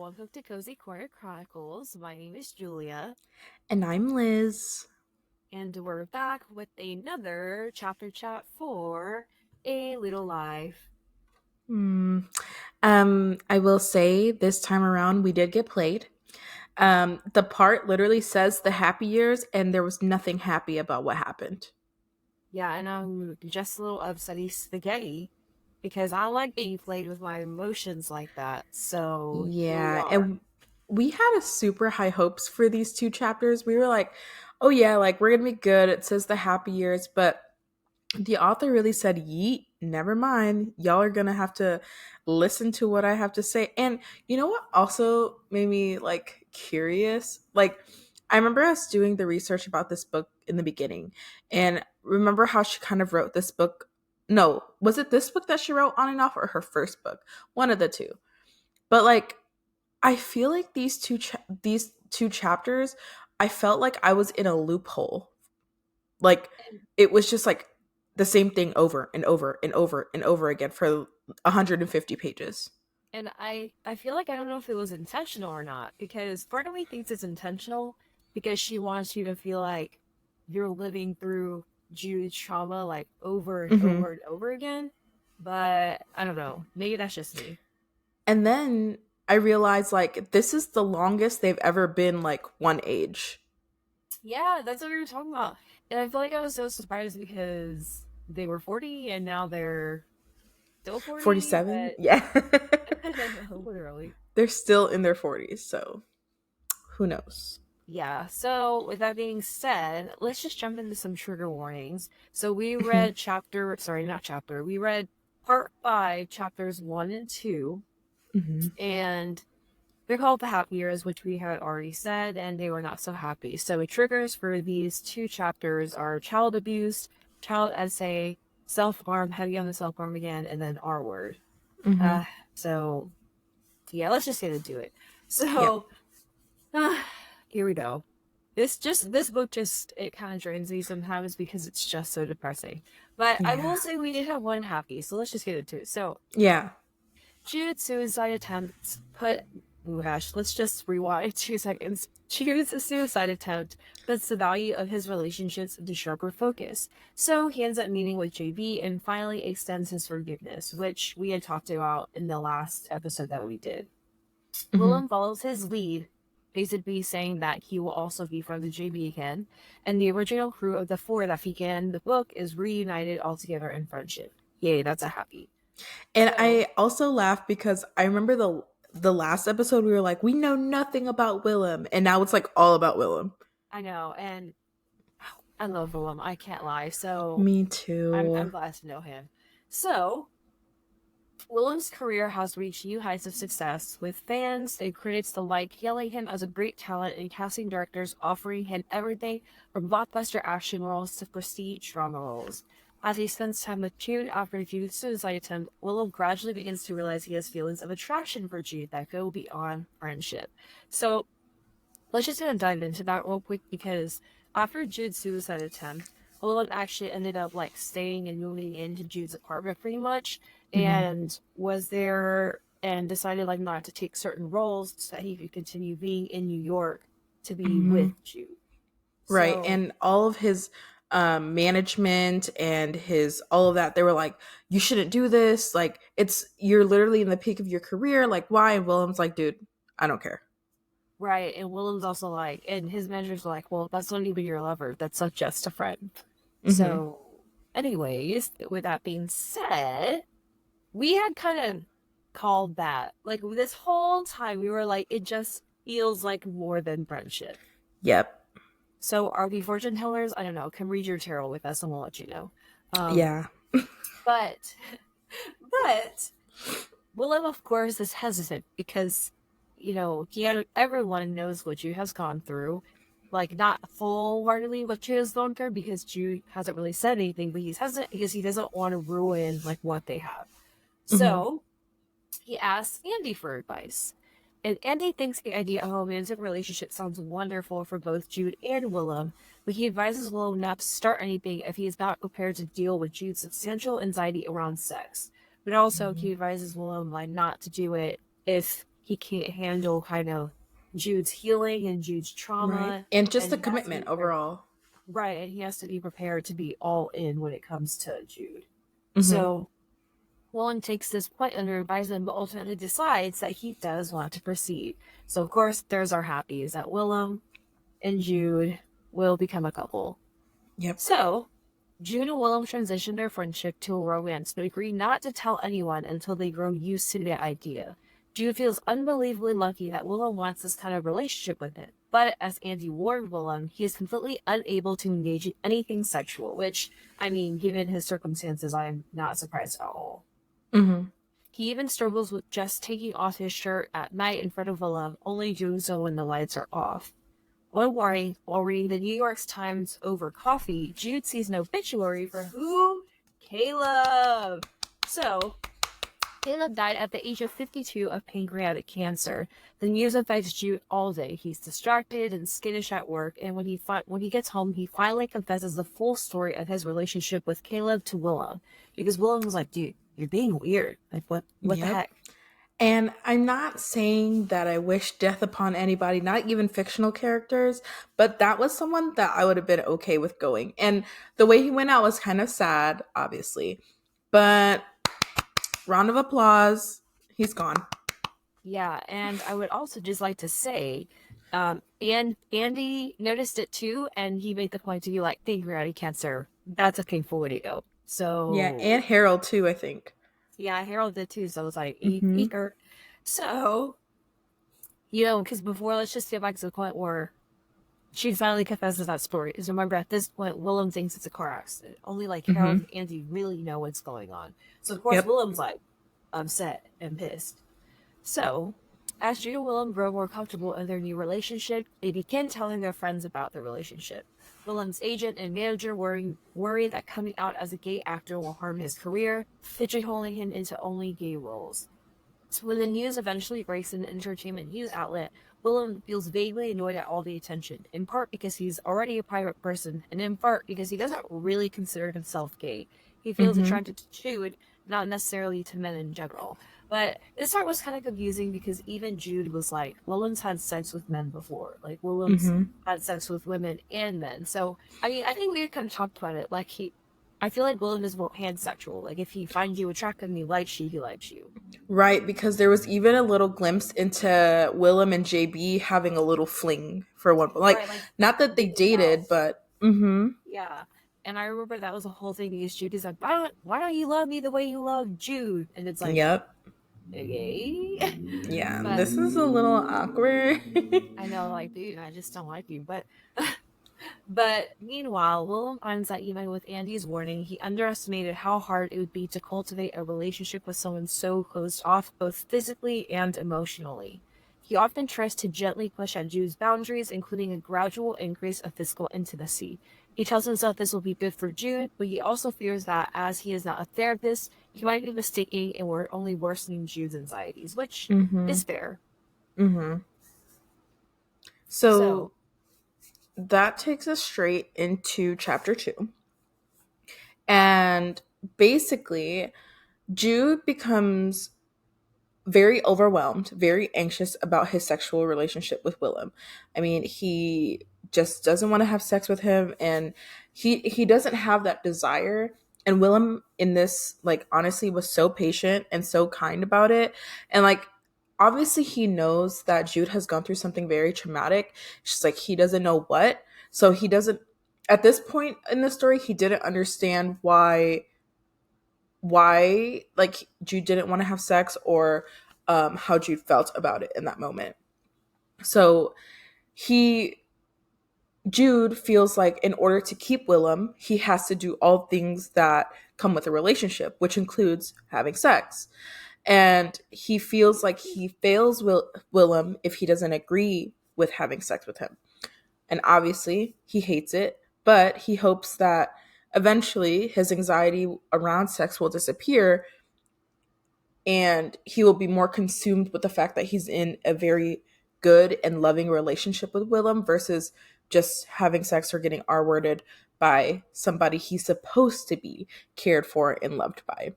welcome to Cozy Corner Chronicles. My name is Julia, And I'm Liz. and we're back with another chapter chat for A Little Life. Hmm. I will say this time around we did get played. The part literally says the happy years, and there was nothing happy about what happened. Yeah, and I'm just a little upsetty spaghetti because I don't like being played with my emotions like that. So here we Yeah, are. and we had a super high hopes for these two chapters. We were like, oh yeah, like we're gonna be good. It says the happy years, but the author really said, yeet, never mind. Y'all are gonna have to listen to what I have to say. And you know what also made me like curious? Like, I remember us doing the research about this book in the beginning. And remember how she kind of wrote this book? No, was it this book that she wrote on and off or her first book? One of the two. But like, I feel like these two chapters, I felt like I was in a loophole, like And, it was just like the same thing over and over and over and over again for 150 pages. and I feel like I don't know if it was intentional or not because part of me thinks it's intentional because she wants you to feel like you're living through Jude's trauma like over and Hmm. over and over again. But I don't know. Maybe that's just me. And then I realized like this is the longest they've ever been like one age. Yeah, that's what we were talking about. And I feel like I was so surprised because they were 40 and now they're still 40, 47, but yeah. literally. They're still in their 40s, so who knows. Yeah, so with that being said, let's just jump into some trigger warnings. So we Hmm. read not chapter, we read part 5, chapters 1 and 2, Hmm. and they're called the happy years, which we had already said, and they were not so happy. So the triggers for these two chapters are child abuse, child essay, self-harm, heavy on the self-harm again, and then R word. Hmm. So yeah, let's just get into it. Yep. So uh, here we go. This book just it kind of drains me sometimes because it's just so depressing. But I Yeah. will say we did have one happy, so let's just get into it. So Yeah. Jude's suicide attempt put oh gosh, let's just rewind 2 seconds. Jude's suicide attempt puts the value of his relationships into sharper focus. So he ends up meeting with JB and finally extends his forgiveness, which we had talked about in the last episode that we did. Hmm. Willem follows his lead, basically saying that he will also be from the JB again, and the original crew of the four that began the book is reunited all together in friendship. Yay, that's a happy. And So I also laugh because I remember the last episode we were like, we know nothing about Willem, and now it's like all about Willem. I know, and I love Willem. I can't lie. So Me I'm too. glad to know him. So Willem's career has reached new heights of success, with fans and critics alike hailing him as a great talent and casting directors offering him everything from blockbuster action roles to prestige drama roles. As he spends time with Jude after Jude's suicide attempt, Willem gradually begins to realize he has feelings of attraction for Jude that go beyond friendship. So let's just gonna dive into that real quick because after Jude's suicide attempt, Willem actually ended up like staying and moving into Jude's apartment pretty much, Hmm. and was there and decided like not to take certain roles so that he could continue being in New York to be Hmm. with Jude. Right. So And all of his management and his all of that, they were like, you shouldn't do this. Like, you're literally in the peak of your career. Like, why? And Willem's like, dude, I don't care. right, and Willem's also like, and his managers were like, well, that's not even your lover, that's not just a friend. Hmm. So, anyways, with that being said, we had kind of called that. Like this whole time, we were like, it just feels like more than friendship. Yep. So, are we fortune tellers? I don't know. Come read your tarot with us and we'll let you know. Um, Yeah. but, but Willem, of course, is hesitant because, everyone knows what Jude has gone through. Like, not full heartedly what Jude has gone through because Jude hasn't really said anything, but he's hesitant because he doesn't want to ruin, like, what they have. Hmm. So, he asks Andy for advice. And Andy thinks the idea of a romantic relationship sounds wonderful for both Jude and Willem, but he advises Willem not to start anything if he is not prepared to deal with Jude's substantial anxiety around sex. But also, he advises Willem like not to do it if he can't handle kind of Jude's healing and Jude's Right. trauma, And just and the he has to be commitment overall. right, and he has to be prepared to be all in when it comes to Jude. Mm-hmm. So Willem takes this point under advisement, but ultimately decides that he does want to proceed. So of course, there's our happy is that Willem and Jude will become a couple. Yep. So Jude and Willem transition their friendship to a romance, but agree not to tell anyone until they grow used to the idea. Jude feels unbelievably lucky that Willem wants this kind of relationship with him, but as Andy warned Willem, he is completely unable to engage in anything sexual, which, I mean, given his circumstances, I am not surprised at all. Mm-hmm. He even struggles with just taking off his shirt at night in front of Willem, only doing so when the lights are off. One morning, while reading the New York Times over coffee, Jude sees an obituary for who? Caleb! So, Caleb died at the age of 52 of pancreatic cancer. The news affects Jude all day. He's distracted and skittish at work, and when he gets home, he finally confesses the full story of his relationship with Caleb to Willem. Because Willem was like, dude, you're being weird. Like, what the Yep. heck? And I'm not saying that I wish death upon anybody, not even fictional characters, but that was someone that I would have been okay with going. And the way he went out was kind of sad, obviously. But round of applause, he's gone. Yeah, and I would also just like to say, and Andy noticed it too, and he made the point to be like, pancreatic cancer, that's a painful way to go. Yeah, So, and Harold too, I think. yeah, Harold did too, so I was like, Mm-hmm. eeker. So, because before, let's just get back to the point where she finally confesses that story. Because remember, at this point, Willem thinks it's a car accident. Only like Harold Mm-hmm. and Andy really know what's going on. So, of course, Yep. Willem's like upset and pissed. So, as Jude and Willem grow more comfortable in their new relationship, they begin telling their friends about the relationship. Willem's agent and manager worry that coming out as a gay actor will harm his career, pigeonholing him into only gay roles. So when the news eventually breaks an entertainment news outlet, Willem feels vaguely annoyed at all the attention, in part because he's already a private person, and in part because he doesn't really consider himself gay. He feels Mm-hmm. attracted to Jude, not necessarily to men in general. But this part was kind of confusing because even Jude was like, Willem's had sex with men before. Like, Willem's Mm-hmm. had sex with women and men. So, I mean, I think we kind of talked about it. Like, I feel like Willem is more pansexual. Like, if he finds you attractive and he likes you. Right, because there was even a little glimpse into Willem and JB having a little fling for one. Like, Right, like not that they making dated, out. but mm-hmm. Yeah. And I remember that was a whole thing because Jude is like, why don't you love me the way you love Jude? And it's like, Yep. okay. Yeah, But this is a little awkward. I know, like, dude, I just don't like you. But meanwhile, Willem finds that even with Andy's warning, he underestimated how hard it would be to cultivate a relationship with someone so closed off, both physically and emotionally. He often tries to gently push at Jude's boundaries, including a gradual increase of physical intimacy. He tells himself this will be good for Jude, but he also fears that, as he is not a therapist, he might be mistaking and we're only worsening Jude's anxieties, which Mm-hmm. is fair. Mm-hmm. So, So that takes us straight into chapter 2. And basically, Jude becomes very overwhelmed, very anxious about his sexual relationship with Willem. I mean, he just doesn't want to have sex with him, and he doesn't have that desire. And Willem in this, like, honestly was so patient and so kind about it. And like, obviously he knows that Jude has gone through something very traumatic. It's just like he doesn't know what. So he doesn't, at this point in the story, he didn't understand why like Jude didn't want to have sex, or how Jude felt about it in that moment. So he Jude feels like in order to keep Willem, he has to do all things that come with a relationship, which includes having sex. And he feels like he fails Willem if he doesn't agree with having sex with him. And obviously, he hates it, but he hopes that eventually his anxiety around sex will disappear and he will be more consumed with the fact that he's in a very good and loving relationship with Willem versus just having sex or getting R-worded by somebody he's supposed to be cared for and loved by.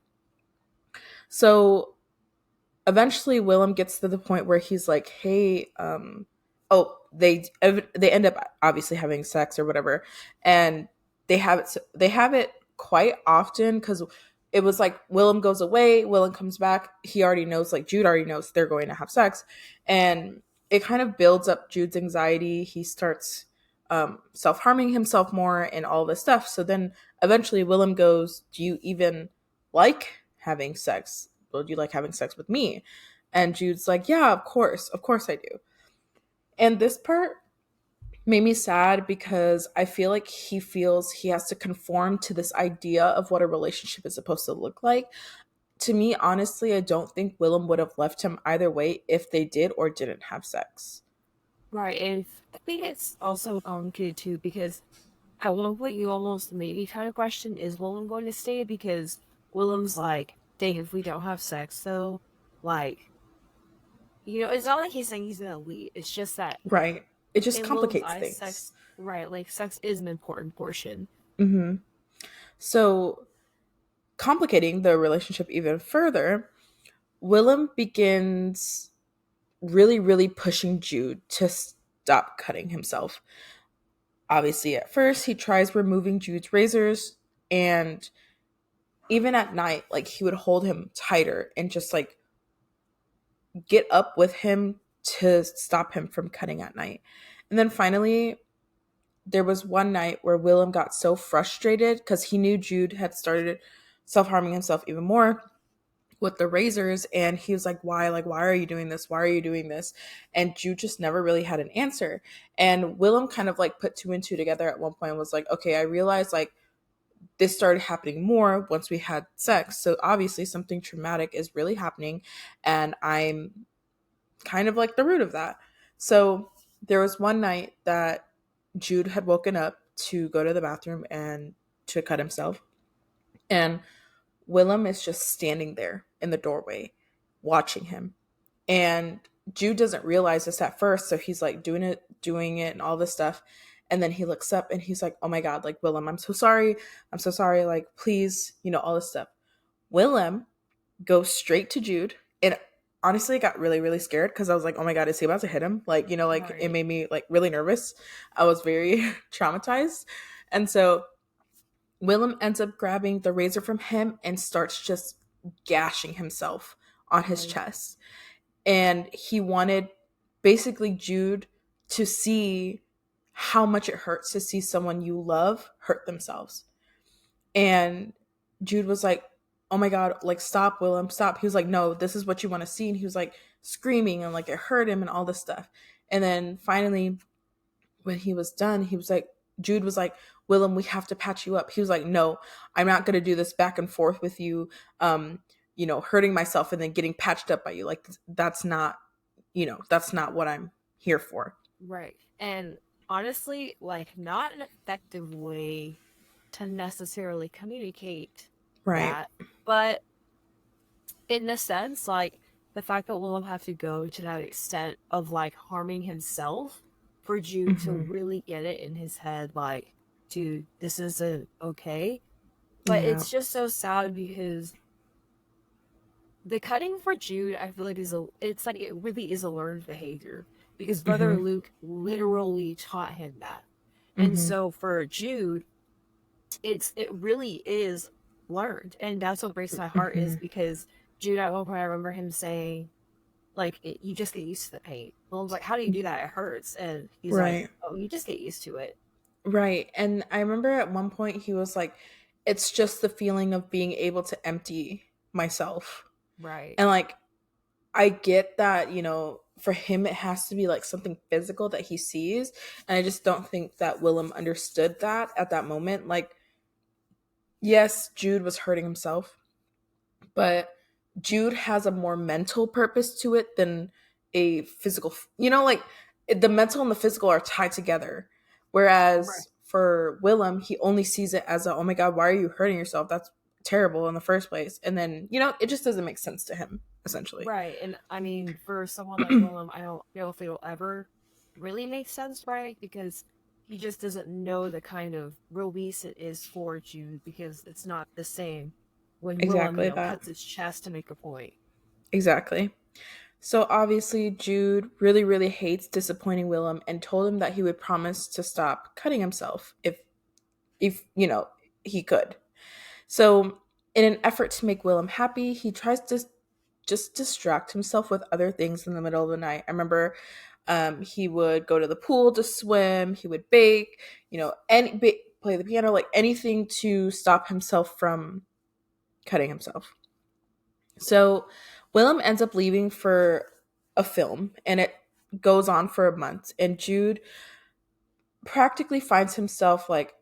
So eventually Willem gets to the point where he's like, "Hey, oh, they end up obviously having sex or whatever, and they have it quite often because it was like Willem goes away, Willem comes back, he already knows, like Jude already knows they're going to have sex, and it kind of builds up Jude's anxiety. He starts self harming himself more and all this stuff. So then eventually Willem goes, "Do you even like having sex? Would you like having sex with me?" And Jude's like, "Yeah, of course I do." And this part made me sad because I feel like he feels he has to conform to this idea of what a relationship is supposed to look like. To me, honestly, I don't think Willem would have left him either way if they did or didn't have sex. Right, and I think it's also complicated too because at one point you almost maybe kind of question, is Willem going to stay? Because Willem's like, dang, if we don't have sex, though, like, it's not like he's saying he's gonna leave. It's just that Right. It just in Willem's complicates eyes, things. sex, right, like sex is an important portion. Hmm. So, complicating the relationship even further, Willem begins really, really pushing Jude to stop cutting himself. Obviously, at first, he tries removing Jude's razors, and even at night, like he would hold him tighter and just like get up with him to stop him from cutting at night. And then finally, there was one night where Willem got so frustrated because he knew Jude had started self harming himself even more with the razors, and he was like, why are you doing this, why are you doing this? And Jude just never really had an answer. And Willem kind of like put two and two together at one point and was like, okay, I realized like this started happening more once we had sex, so obviously something traumatic is really happening, and I'm kind of like the root of that. So there was one night that Jude had woken up to go to the bathroom and to cut himself, and Willem is just standing there in the doorway watching him. And Jude doesn't realize this at first, so he's like doing it and all this stuff. And then he looks up and he's like, "Oh my god, like Willem, I'm so sorry. I'm so sorry. Like, please, all this stuff." Willem goes straight to Jude. And honestly, I got really, really scared because I was like, "Oh my god, is he about to hit him?" Like, like it Right, made me like really nervous. I was very traumatized. And so Willem ends up grabbing the razor from him and starts just gashing himself on his right, chest. And he wanted basically Jude to see how much it hurts to see someone you love hurt themselves. And Jude was like, "Oh my god, like stop, Willem, stop." He was like, "No, this is what you want to see." And he was like screaming and like it hurt him and all this stuff. And then finally when he was done, he was like, Jude was like, "Willem, we have to patch you up." He was like, "No, I'm not going to do this back and forth with you, hurting myself and then getting patched up by you. Like, that's not what I'm here for." right. And honestly, like, not an effective way to necessarily communicate Right. that, but in a sense, like the fact that Willem have to go to that extent of like harming himself for Jude to Hmm. really get it in his head, like, dude, this isn't okay. But Yeah. it's just so sad because the cutting for Jude, I feel like it's like it really is a learned behavior because Brother Hmm. Luke literally taught him that. And Hmm. so for Jude, it really is learned, and that's what breaks my heart is Hmm. because Jude at one point I remember him saying like you just get used to the pain. Well, I was like, how do you do that? It hurts, and he's like, Right. oh, you just get used to it. Right. And I remember at one point he was like, "It's just the feeling of being able to empty myself." Right, And like, I get that, for him it has to be like something physical that he sees. And I just don't think that Willem understood that at that moment. Like, yes, Jude was hurting himself, but Jude has a more mental purpose to it than a physical, like the mental and the physical are tied together. right, Whereas for Willem, he only sees it as a, "Oh my God, why are you hurting yourself? That's terrible in the first place." And then, it just doesn't make sense to him, essentially. right. And I mean, for someone like Willem, I don't know if it'll ever really make sense, right? Because he just doesn't know the kind of release it is for Jude because it's not the same when Willem, Exactly that. cuts his chest to make a point. Exactly. So obviously, Jude really, really hates disappointing Willem and told him that he would promise to stop cutting himself if he could. So, in an effort to make Willem happy, he tries to just distract himself with other things in the middle of the night. I remember he would go to the pool to swim, he would bake, play the piano, like anything to stop himself from cutting himself. So, Willem ends up leaving for a film, and it goes on for a month. And Jude practically finds himself like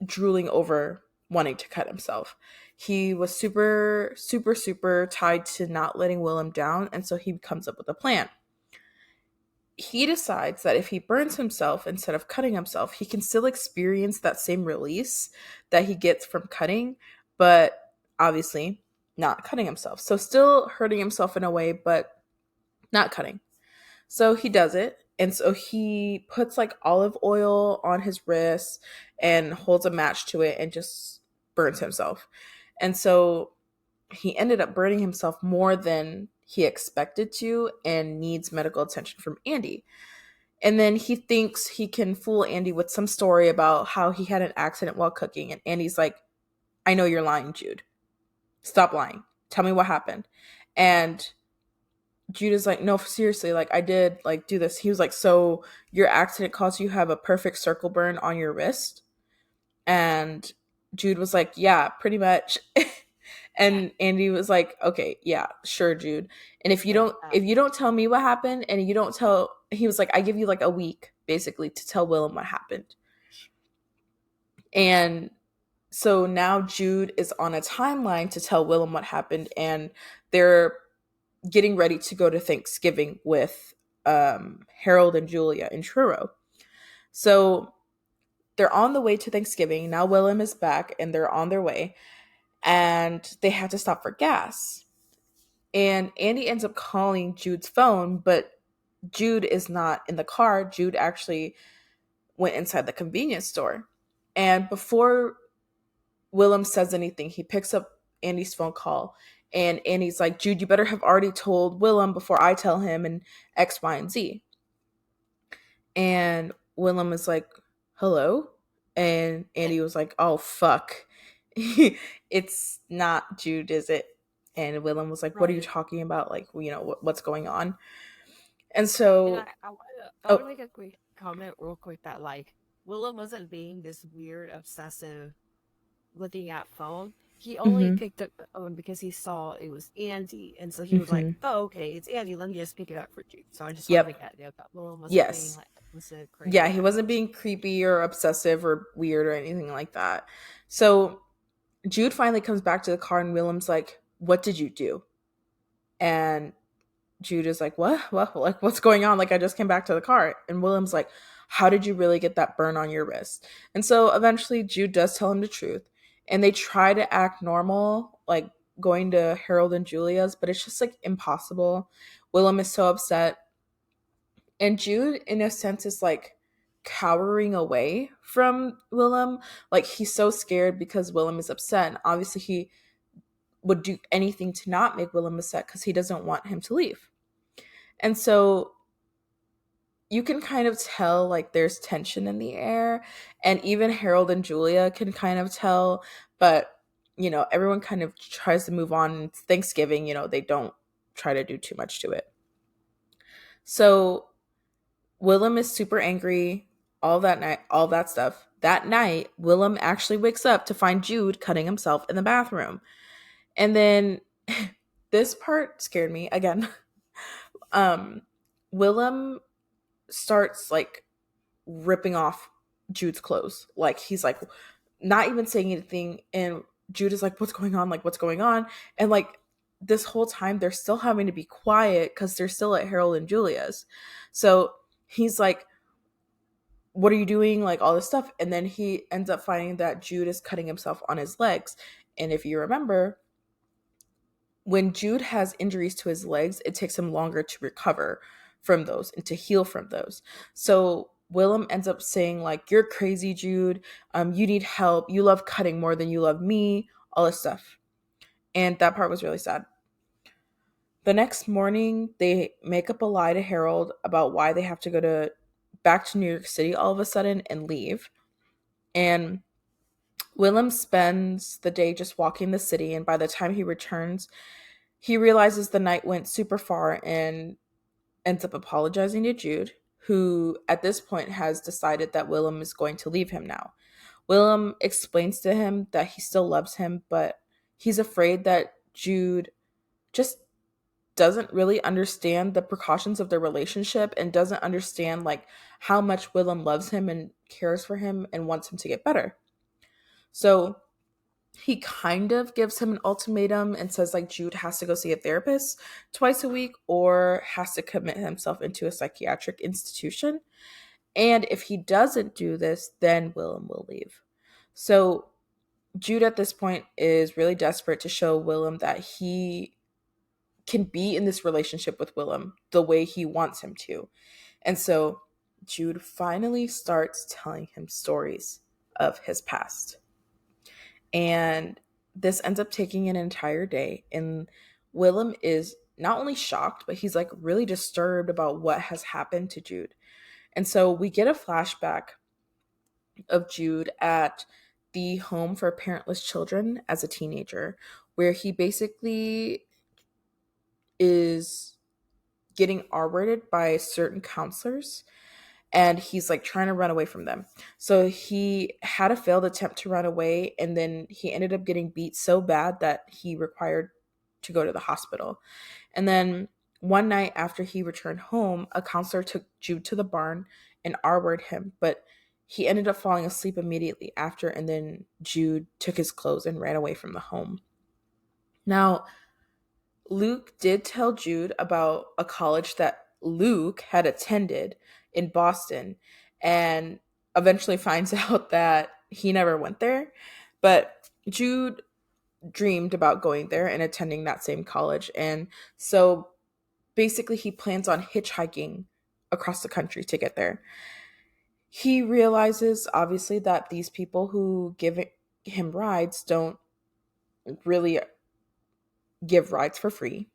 drooling over wanting to cut himself. He was super, super, super tied to not letting Willem down, and so he comes up with a plan. He decides that if he burns himself instead of cutting himself, he can still experience that same release that he gets from cutting, but obviously not cutting himself. So still hurting himself in a way, but not cutting. So he does it. And so he puts like olive oil on his wrist and holds a match to it and just burns himself. And so he ended up burning himself more than he expected to and needs medical attention from Andy. And then he thinks he can fool Andy with some story about how he had an accident while cooking. And Andy's like, I know you're lying, Jude. Stop lying. Tell me what happened. And Judah's like, no, seriously, like I did like do this. He was like, so your accident caused you have a perfect circle burn on your wrist? And Jude was like, yeah, pretty much. And Andy was like, okay, yeah, sure, Jude. And if you Yeah. don't tell me what happened and you don't tell, he was like, I give you like a week basically to tell Willem what happened. And so now Jude is on a timeline to tell Willem what happened, and they're getting ready to go to Thanksgiving with Harold and Julia in Truro. So they're on the way to Thanksgiving. Now Willem is back and they're on their way, and they have to stop for gas. And Andy ends up calling Jude's phone, but Jude is not in the car. Jude actually went inside the convenience store. And before Willem says anything, he picks up Andy's phone call, and Andy's like, Jude, you better have already told Willem before I tell him, and X, Y, and Z. And Willem is like, hello? And Andy was like, oh, fuck. It's not Jude, is it? And Willem was like, what are you Right. talking about? Like, what's going on? And And so, I want oh, to make a quick comment real quick that like Willem wasn't being this weird obsessive looking at phone. He only mm-hmm, picked up the phone because he saw it was Andy, and so he was like, mm-hmm. "Oh, okay, it's Andy. Let me just pick it up for you." So I just want to Yep, make that note that Willem wasn't being yes. like was a Yeah, crazy he ass wasn't person. being creepy or obsessive or weird or anything like that. So Jude finally comes back to the car, and Willem's like, what did you do? And Jude is like, what? Like, what's going on? Like, I just came back to the car. And Willem's like, how did you really get that burn on your wrist? And so eventually Jude does tell him the truth. And they try to act normal, like going to Harold and Julia's, but it's just like impossible. Willem is so upset. And Jude, in a sense, is like cowering away from Willem. Like, he's so scared because Willem is upset. And obviously, he would do anything to not make Willem upset because he doesn't want him to leave. And so you can kind of tell like there's tension in the air, and even Harold and Julia can kind of tell, but everyone kind of tries to move on. It's Thanksgiving, they don't try to do too much to it. So Willem is super angry all that night, all that stuff. That night, Willem actually wakes up to find Jude cutting himself in the bathroom. And then this part scared me again. um Willem starts like ripping off Jude's clothes. Like, he's like not even saying anything, and Jude is like, what's going on? Like, what's going on? And like this whole time they're still having to be quiet because they're still at Harold and Julia's. So he's like, what are you doing? Like, all this stuff. And then he ends up finding that Jude is cutting himself on his legs. And if you remember, when Jude has injuries to his legs, it takes him longer to recover from those and to heal from those. So Willem ends up saying, like, you're crazy, Jude. You need help. You love cutting more than you love me, all this stuff. And that part was really sad. The next morning, they make up a lie to Harold about why they have to go to back to New York City all of a sudden and leave. And Willem spends the day just walking the city, and by the time he returns, he realizes the night went super far and ends up apologizing to Jude, who at this point has decided that Willem is going to leave him now. Willem explains to him that he still loves him, but he's afraid that Jude just doesn't really understand the precautions of their relationship and doesn't understand like how much Willem loves him and cares for him and wants him to get better. So he kind of gives him an ultimatum and says like Jude has to go see a therapist twice a week or has to commit himself into a psychiatric institution. And if he doesn't do this, then Willem will leave. So Jude at this point is really desperate to show Willem that he can be in this relationship with Willem the way he wants him to. And so Jude finally starts telling him stories of his past. And this ends up taking an entire day. And Willem is not only shocked, but he's like really disturbed about what has happened to Jude. And so we get a flashback of Jude at the home for parentless children as a teenager, where he basically is getting R-rated by certain counselors and he's like trying to run away from them. So he had a failed attempt to run away and then he ended up getting beat so bad that he required to go to the hospital. And then one night after he returned home, a counselor took Jude to the barn and R-worded him, but he ended up falling asleep immediately after and then Jude took his clothes and ran away from the home. Now, Luke did tell Jude about a college that Luke had attended in Boston and eventually finds out that he never went there. But Jude dreamed about going there and attending that same college. And so basically, he plans on hitchhiking across the country to get there. He realizes, obviously, that these people who give him rides don't really give rides for free.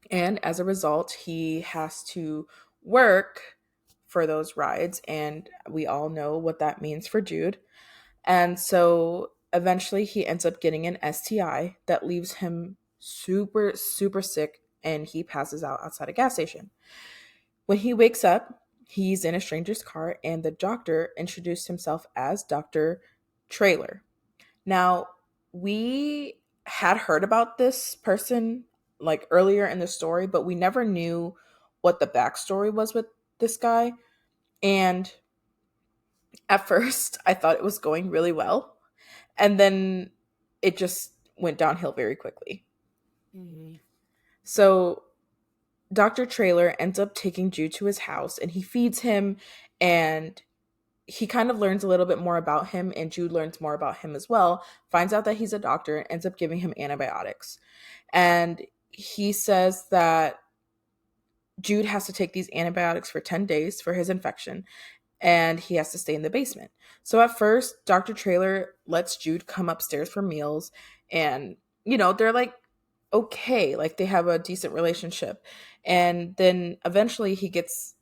And as a result, he has to work for those rides. And we all know what that means for Jude. And so eventually he ends up getting an STI that leaves him super, super sick and he passes out outside a gas station. When he wakes up, he's in a stranger's car and the doctor introduced himself as Dr. Trailer. Now, we had heard about this person like earlier in the story, but we never knew what the backstory was with this guy. And at first, I thought it was going really well. And then it just went downhill very quickly. Mm-hmm. So Dr. Trailer ends up taking Jude to his house and he feeds him and he kind of learns a little bit more about him and Jude learns more about him as well, finds out that he's a doctor and ends up giving him antibiotics. And he says that Jude has to take these antibiotics for 10 days for his infection and he has to stay in the basement. So at first, Dr. Trailer lets Jude come upstairs for meals and they're like okay, like they have a decent relationship. And then eventually he gets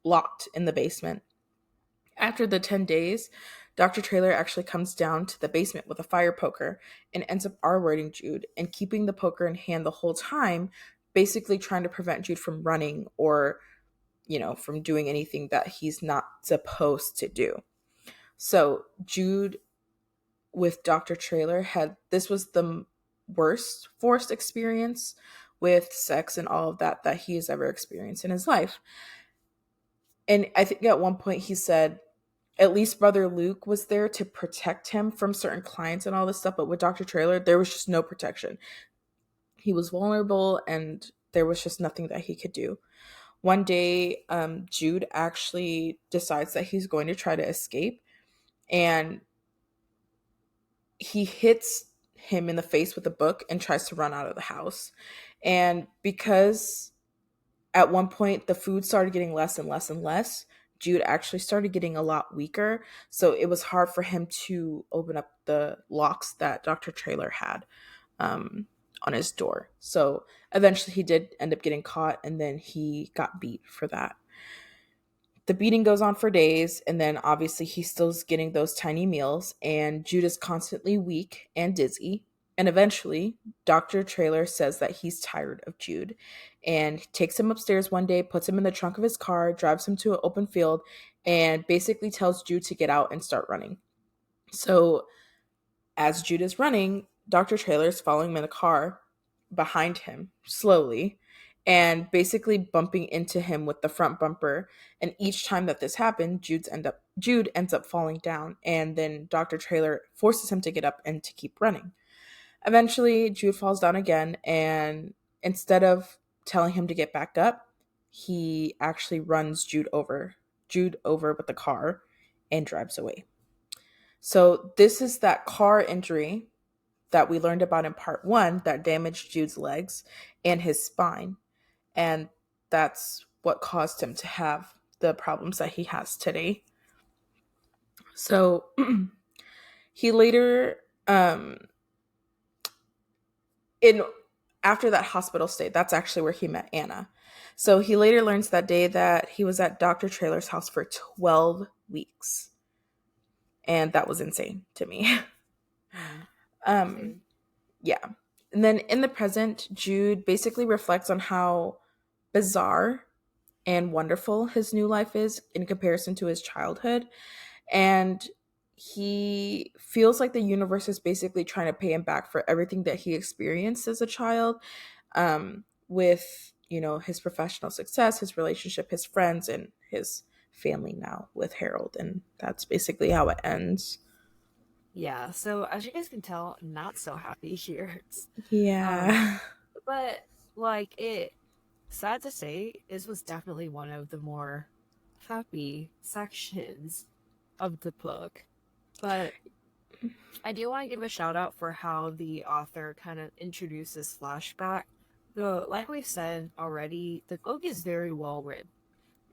locked in the basement. After the 10 days, Dr. Trailer actually comes down to the basement with a fire poker and ends up R-wording Jude and keeping the poker in hand the whole time, basically trying to prevent Jude from running or, from doing anything that he's not supposed to do. So Jude with Dr. Trailer this was the worst forced experience with sex and all of that he has ever experienced in his life. And I think at one point he said at least brother Luke was there to protect him from certain clients and all this stuff, but with Dr. Trailer there was just no protection. He was vulnerable and there was just nothing that he could do. One day Jude actually decides that he's going to try to escape and he hits him in the face with a book and tries to run out of the house. And because at one point the food started getting less and less and less, Jude actually started getting a lot weaker. So it was hard for him to open up the locks that Dr. Trailer had. on his door. So eventually he did end up getting caught, and then he got beat for that. The beating goes on for days, and then obviously he still's getting those tiny meals, and Jude is constantly weak and dizzy. And eventually, Dr. Trailer says that he's tired of Jude and takes him upstairs one day, puts him in the trunk of his car, drives him to an open field, and basically tells Jude to get out and start running. So as Jude is running, Dr. Trailer is following him in the car behind him slowly and basically bumping into him with the front bumper. And each time that this happened, Jude ends up falling down, and then Dr. Trailer forces him to get up and to keep running. Eventually, Jude falls down again, and instead of telling him to get back up, he actually runs Jude over with the car and drives away. So this is that car injury that we learned about in part 1 that damaged Jude's legs and his spine. And that's what caused him to have the problems that he has today. So he later in after that hospital stay, that's actually where he met Anna. So he later learns that day that he was at Dr. Trailer's house for 12 weeks. And that was insane to me. Yeah. And then in the present, Jude basically reflects on how bizarre and wonderful his new life is in comparison to his childhood. And he feels like the universe is basically trying to pay him back for everything that he experienced as a child, with, his professional success, his relationship, his friends, and his family now with Harold. And that's basically how it ends. Yeah, so as you guys can tell, not so happy here. Yeah. But sad to say, this was definitely one of the more happy sections of the book. But I do want to give a shout out for how the author kind of introduces flashback. So, like we've said already, the book is very well written.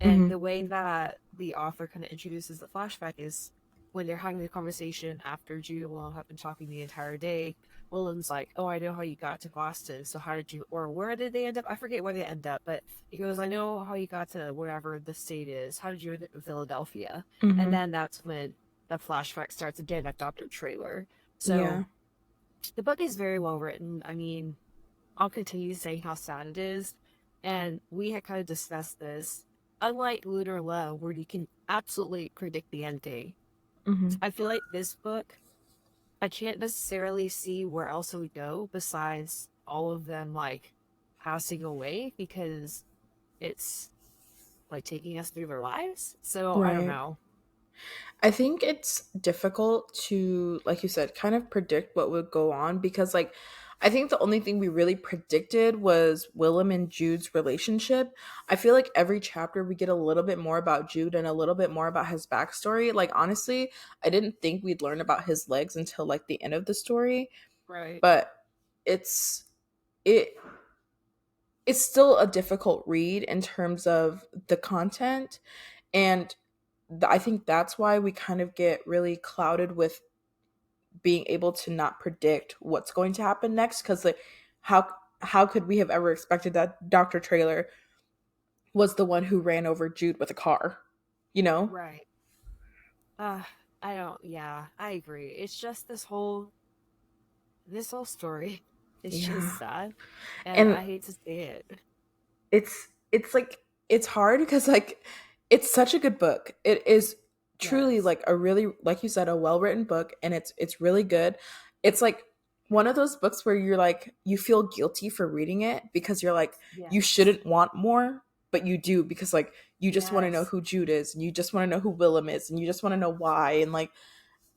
And the way that the author kind of introduces the flashback is when they're having a conversation after Jude and Will have been talking the entire day. Willem's like, "Oh, I know how you got to Boston. So how did you, or where did they end up? I forget where they end up, but he goes, I know how you got to wherever the state is. How did you end up in Philadelphia?" And then that's when the flashback starts again at Dr. Trailer. So the book is very well written. I mean, I'll continue saying how sad it is. And we had kind of discussed this. Unlike Lunar Love, where you can absolutely predict the ending, I feel like this book, I can't necessarily see where else it would go besides all of them passing away, because it's taking us through their lives. So I don't know. I think it's difficult to, like you said, kind of predict what would go on, because I think the only thing we really predicted was Willem and Jude's relationship. I feel like every chapter we get a little bit more about Jude and a little bit more about his backstory. Honestly, I didn't think we'd learn about his legs until the end of the story. Right. But it's still a difficult read in terms of the content, and I think that's why we kind of get really clouded with being able to not predict what's going to happen next, because how could we have ever expected that Dr. Trailer was the one who ran over Jude with a car, Right. I don't, yeah, I agree. It's just this whole story is just sad, and And I hate to say it. it's hard because it's such a good book. It is truly Yes. a really, like you said, a well-written book, and it's really good. It's one of those books where you feel guilty for reading it, because you're you Yes. shouldn't want more, but you do, because you just want to know Yes. who Jude is, and you just want to know who Willem is, and you just want to know why, and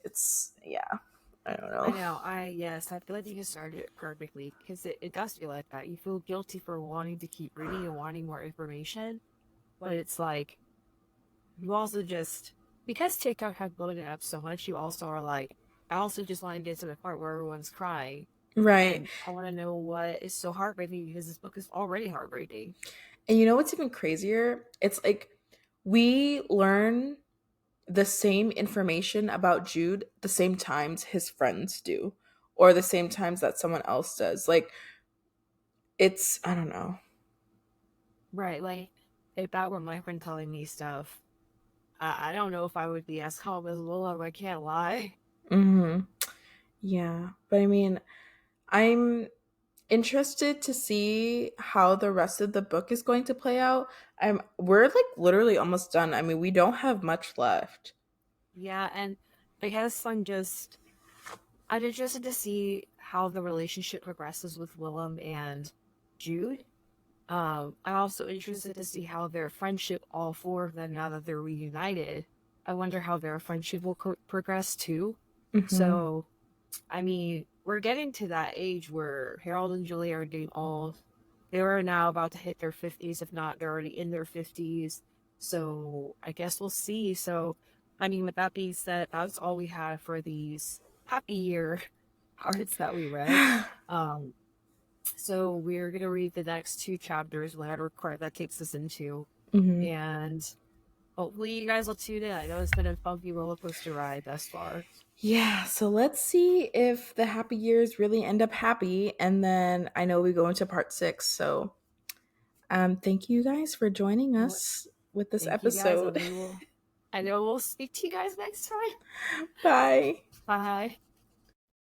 it's, yeah, I don't I know. know. Yes, I feel like you started it perfectly, because it does feel like that. You feel guilty for wanting to keep reading and wanting more information, but it's you also just, because TikTok has blown it up so much, you also are I also just want to get to the part where everyone's crying, Right. and I want to know what is so heartbreaking, because this book is already heartbreaking. And you know what's even crazier? It's we learn the same information about Jude the same times his friends do, or the same times that someone else does. it's, I don't know. Right, like if that were my friend telling me stuff, I don't know if I would be as calm as Willow. I can't lie. Hmm. Yeah, but I mean, I'm interested to see how the rest of the book is going to play out. We're like literally almost done. I mean, we don't have much left. Yeah, and I guess I'm interested to see how the relationship progresses with Willem and Jude. I'm also interested to see how their friendship, all four of them, now that they're reunited, I wonder how their friendship will progress too. Hmm. So, I mean, we're getting to that age where Harold and Julia are getting old. They are now about to hit their 50s, if not, they're already in their 50s. So, I guess we'll see. So, I mean, with that being said, that's all we have for these happy year parts that we read. Um, so we're gonna read the next two chapters when I record that takes us into, Hmm. and hopefully you guys will tune in. I know it's been a funky roller coaster ride thus far. Yeah, so let's see if the happy years really end up happy. And then I know we go into part 6. So thank you guys for joining Well, us with this thank you guys, episode. and we will. I know we'll speak to you guys next time. Bye. Bye.